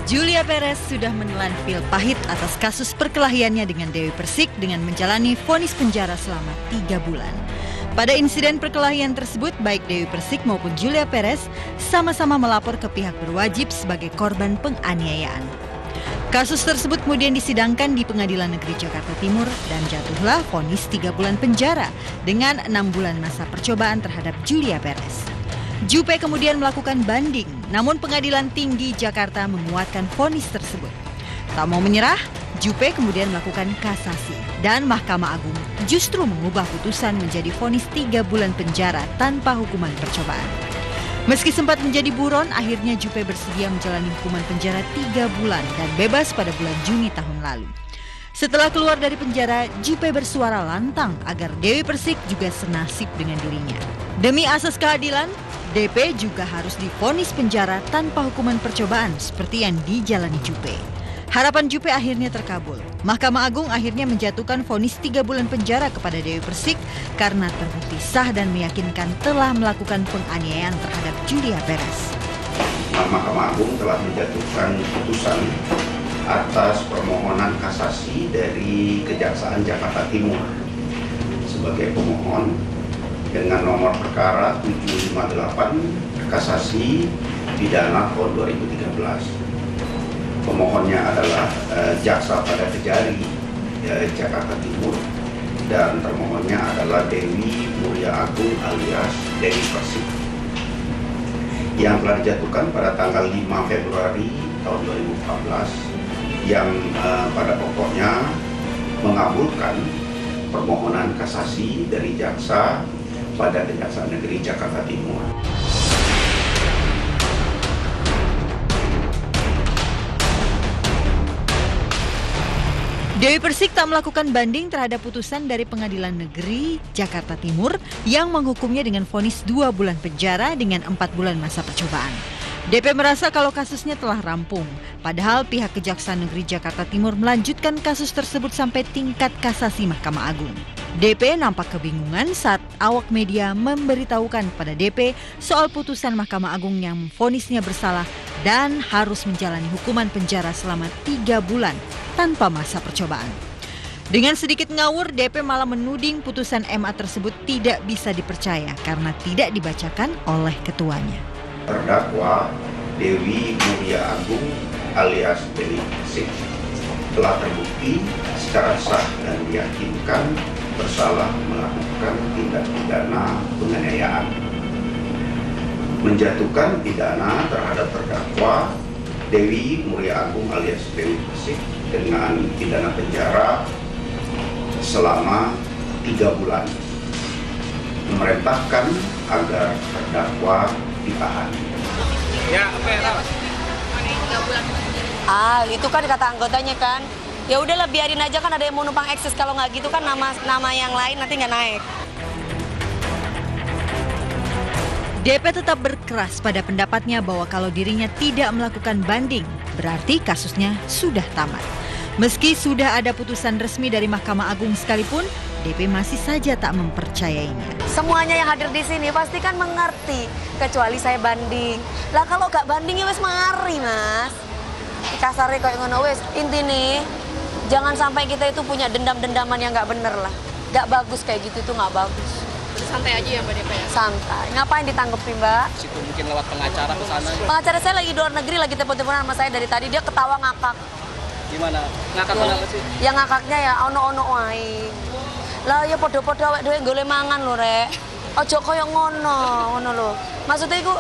Julia Perez sudah menelan pil pahit atas kasus perkelahiannya dengan Dewi Persik dengan menjalani vonis penjara selama 3 bulan. Pada insiden perkelahian tersebut, baik Dewi Persik maupun Julia Perez sama-sama melapor ke pihak berwajib sebagai korban penganiayaan. Kasus tersebut kemudian disidangkan di Pengadilan Negeri Jakarta Timur dan jatuhlah vonis 3 bulan penjara dengan 6 bulan masa percobaan terhadap Julia Perez. Jupe kemudian melakukan banding, namun Pengadilan Tinggi Jakarta menguatkan vonis tersebut. Tak mau menyerah, Jupe kemudian melakukan kasasi dan Mahkamah Agung justru mengubah putusan menjadi vonis 3 bulan penjara tanpa hukuman percobaan. Meski sempat menjadi buron, akhirnya Jupe bersedia menjalani hukuman penjara 3 bulan dan bebas pada bulan Juni tahun lalu. Setelah keluar dari penjara, Jupe bersuara lantang agar Dewi Persik juga senasib dengan dirinya. Demi asas keadilan, DP juga harus divonis penjara tanpa hukuman percobaan seperti yang dijalani Jupe. Harapan Jupe akhirnya terkabul. Mahkamah Agung akhirnya menjatuhkan vonis 3 bulan penjara kepada Dewi Persik karena terbukti sah dan meyakinkan telah melakukan penganiayaan terhadap Julia Perez. Mahkamah Agung telah menjatuhkan putusan atas permohonan kasasi dari Kejaksaan Jakarta Timur sebagai pemohon dengan nomor perkara 758 kasasi pidana tahun 2013. Pemohonnya adalah Jaksa Pada Kejari Jakarta Timur dan termohonnya adalah Dewi Mulia Agung alias Dewi Persik yang telah dijatuhkan pada tanggal 5 Februari tahun 2014 yang pada pokoknya mengabulkan permohonan kasasi dari jaksa pada Kejaksaan Negeri Jakarta Timur. Dewi Persik tak melakukan banding terhadap putusan dari Pengadilan Negeri Jakarta Timur yang menghukumnya dengan vonis 2 bulan penjara dengan 4 bulan masa percobaan. DP merasa kalau kasusnya telah rampung, padahal pihak Kejaksaan Negeri Jakarta Timur melanjutkan kasus tersebut sampai tingkat kasasi Mahkamah Agung. DP nampak kebingungan saat awak media memberitahukan pada DP soal putusan Mahkamah Agung yang memvonisnya bersalah dan harus menjalani hukuman penjara selama 3 bulan tanpa masa percobaan. Dengan sedikit ngawur, DP malah menuding putusan MA tersebut tidak bisa dipercaya karena tidak dibacakan oleh ketuanya. Terdakwa Dewi Mulia Agung alias Dewi Persik telah terbukti secara sah dan diyakinkan bersalah melakukan tindak pidana penganiayaan, menjatuhkan pidana terhadap terdakwa Dewi Mulia Agung alias Dewi Persik dengan pidana penjara selama 3 bulan, memerintahkan agar terdakwa ditahan. Ya, apa ya, Ral? Itu kan kata anggotanya kan. Ya udahlah biarin aja, kan ada yang mau numpang eksis, kalau nggak gitu kan nama yang lain nanti nggak naik. DP tetap berkeras pada pendapatnya bahwa kalau dirinya tidak melakukan banding, berarti kasusnya sudah tamat. Meski sudah ada putusan resmi dari Mahkamah Agung sekalipun, DP masih saja tak mempercayainya. Semuanya yang hadir di sini pasti kan mengerti, kecuali saya banding. Lah kalau nggak banding ya wes mari mas. Kasarnya kayak ngono wes, intinya jangan sampai kita itu punya dendam-dendaman yang nggak bener lah. Nggak bagus kayak gitu, itu nggak bagus. Santai aja ya Mbak DP ya? Santai. Ngapain ditanggepi Mbak? Situ mungkin lewat pengacara ke sana. Pengacara saya lagi di luar negeri, lagi telepon-teleponan sama saya dari tadi, dia ketawa ngakak. Gimana? Ngakak kenapa sih? Yang ngakaknya ya ono-ono wae. Lah ya podo-podo awake dhewe golek mangan lho rek. Aja koyo ngono lho. Maksudnya iku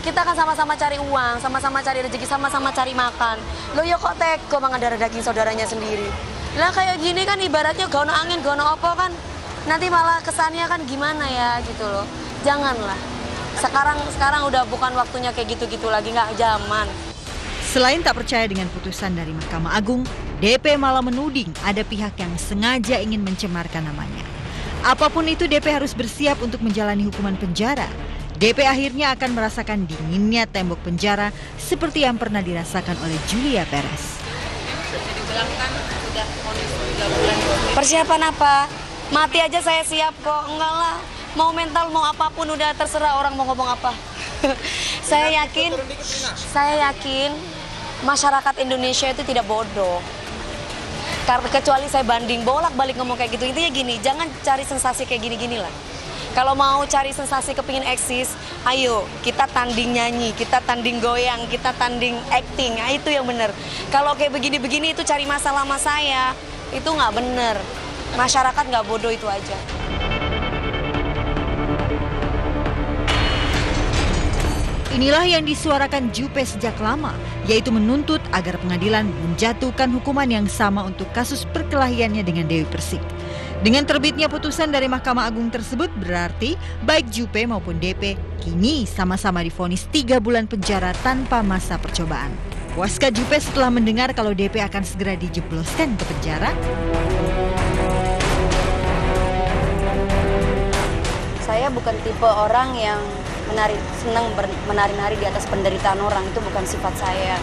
kita kan sama-sama cari uang, sama-sama cari rezeki, sama-sama cari makan. Loh ya kok tega mangan darah daging saudaranya sendiri. Lah kayak gini kan ibaratnya gak ono angin, gak ono apa kan. Nanti malah kesannya kan gimana ya gitu loh. Janganlah. Sekarang udah bukan waktunya kayak gitu-gitu lagi, nggak zaman. Selain tak percaya dengan putusan dari Mahkamah Agung, DP malah menuding ada pihak yang sengaja ingin mencemarkan namanya. Apapun itu, DP harus bersiap untuk menjalani hukuman penjara. DP akhirnya akan merasakan dinginnya tembok penjara seperti yang pernah dirasakan oleh Julia Perez. Persiapan apa? Mati aja saya siap kok. Enggak lah. Mau mental, mau apapun udah terserah orang mau ngomong apa. Saya yakin masyarakat Indonesia itu tidak bodoh. Karena kecuali saya banding bolak-balik ngomong kayak gitu, intinya gini, jangan cari sensasi kayak gini-gini lah. Kalau mau cari sensasi kepingin eksis, ayo kita tanding nyanyi, kita tanding goyang, kita tanding acting, nah, itu yang bener. Kalau kayak begini-begini itu cari masalah sama saya, itu nggak bener. Masyarakat nggak bodoh, itu aja. Inilah yang disuarakan Jupe sejak lama, yaitu menuntut agar pengadilan menjatuhkan hukuman yang sama untuk kasus perkelahiannya dengan Dewi Persik. Dengan terbitnya putusan dari Mahkamah Agung tersebut berarti baik Jupe maupun DP kini sama-sama divonis 3 bulan penjara tanpa masa percobaan. Puaskah Jupe setelah mendengar kalau DP akan segera dijebloskan ke penjara? Saya bukan tipe orang yang senang menari-nari di atas penderitaan orang, itu bukan sifat saya.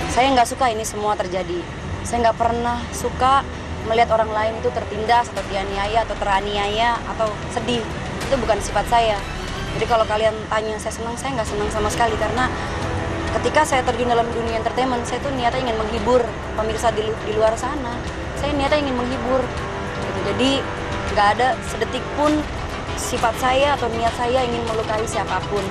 Saya nggak suka ini semua terjadi. Saya nggak pernah suka melihat orang lain itu tertindas atau dianiaya atau teraniaya atau sedih. Itu bukan sifat saya. Jadi kalau kalian tanya saya senang, saya nggak senang sama sekali. Karena ketika saya terjun dalam dunia entertainment, saya tuh niatnya ingin menghibur pemirsa di luar sana. Saya niatnya ingin menghibur gitu. Jadi nggak ada sedetik pun sifat saya atau niat saya ingin melukai siapapun.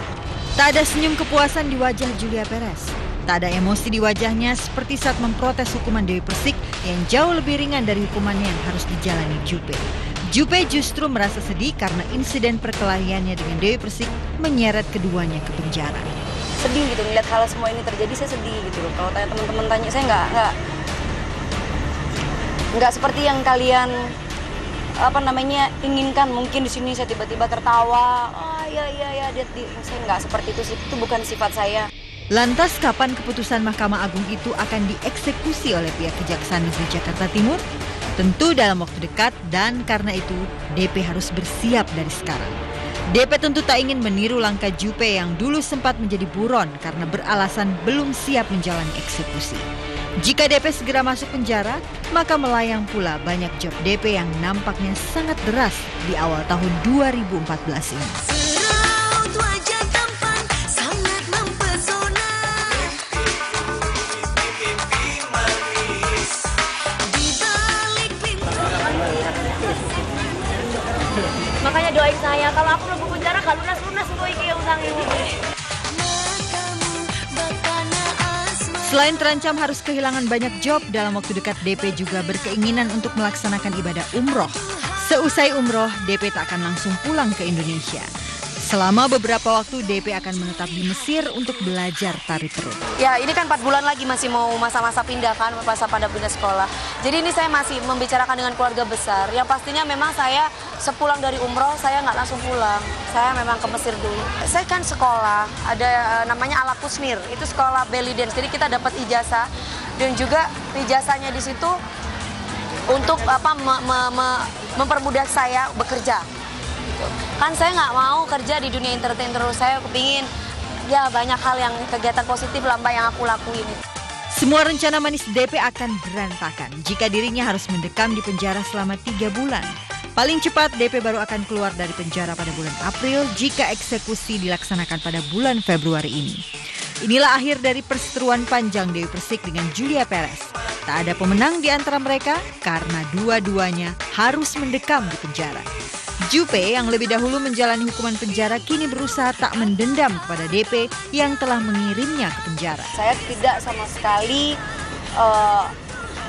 Tak ada senyum kepuasan di wajah Julia Perez. Tak ada emosi di wajahnya seperti saat memprotes hukuman Dewi Persik yang jauh lebih ringan dari hukumannya yang harus dijalani Jupe. Jupe justru merasa sedih karena insiden perkelahiannya dengan Dewi Persik menyeret keduanya ke penjara. Sedih gitu, melihat hal semua ini terjadi, saya sedih gitu loh. Kalau tanya teman-teman tanya, saya nggak seperti yang kalian inginkan. Mungkin di sini saya tiba-tiba tertawa, saya nggak seperti itu sih, itu bukan sifat saya. Lantas kapan keputusan Mahkamah Agung itu akan dieksekusi oleh pihak Kejaksaan Negeri Jakarta Timur? Tentu dalam waktu dekat, dan karena itu DP harus bersiap dari sekarang. DP tentu tak ingin meniru langkah Jupe yang dulu sempat menjadi buron karena beralasan belum siap menjalani eksekusi. Jika DP segera masuk penjara, maka melayang pula banyak job DP yang nampaknya sangat deras di awal tahun 2014 ini. Makanya doain saya, kalau aku lebih penjara gak lunas-lunas untuk iki yang usang ini. Selain terancam harus kehilangan banyak job, dalam waktu dekat DP juga berkeinginan untuk melaksanakan ibadah umroh. Seusai umroh, DP tak akan langsung pulang ke Indonesia. Selama beberapa waktu DP akan menetap di Mesir untuk belajar tari perut. Ya ini kan 4 bulan lagi masih mau masa-masa pindah kan, masa pada pindah sekolah. Jadi ini saya masih membicarakan dengan keluarga besar. Yang pastinya memang saya sepulang dari umroh, saya nggak langsung pulang. Saya memang ke Mesir dulu. Saya kan sekolah, ada namanya Ala Kusnir, itu sekolah belly dance. Jadi kita dapat ijazah dan juga ijazahnya di situ untuk mempermudah saya bekerja. Kan saya nggak mau kerja di dunia entertain terus, saya kepingin ya banyak hal yang kegiatan positif lah Mbak yang aku lakuin. Semua rencana manis DP akan berantakan jika dirinya harus mendekam di penjara selama 3 bulan. Paling cepat DP baru akan keluar dari penjara pada bulan April jika eksekusi dilaksanakan pada bulan Februari ini. Inilah akhir dari perseteruan panjang Dewi Persik dengan Julia Perez. Tak ada pemenang di antara mereka karena dua-duanya harus mendekam di penjara. Jupe yang lebih dahulu menjalani hukuman penjara kini berusaha tak mendendam kepada DP yang telah mengirimnya ke penjara. Saya tidak sama sekali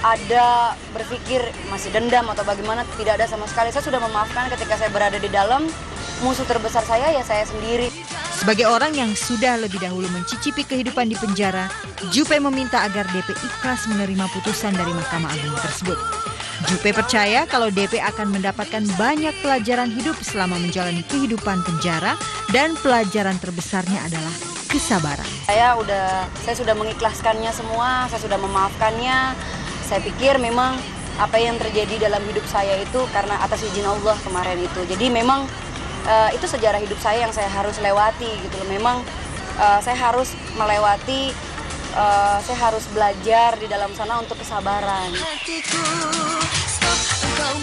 ada berpikir masih dendam atau bagaimana, tidak ada sama sekali. Saya sudah memaafkan ketika saya berada di dalam. Musuh terbesar saya ya saya sendiri. Sebagai orang yang sudah lebih dahulu mencicipi kehidupan di penjara, Jupe meminta agar DP ikhlas menerima putusan dari Mahkamah Agung tersebut. Jupe percaya kalau DP akan mendapatkan banyak pelajaran hidup selama menjalani kehidupan penjara dan pelajaran terbesarnya adalah kesabaran. Saya sudah mengikhlaskannya semua, saya sudah memaafkannya. Saya pikir memang apa yang terjadi dalam hidup saya itu karena atas izin Allah kemarin itu. Jadi memang itu sejarah hidup saya yang saya harus lewati gitu loh. Memang saya harus melewati, saya harus belajar di dalam sana untuk kesabaran. Hatiku, stop, engkau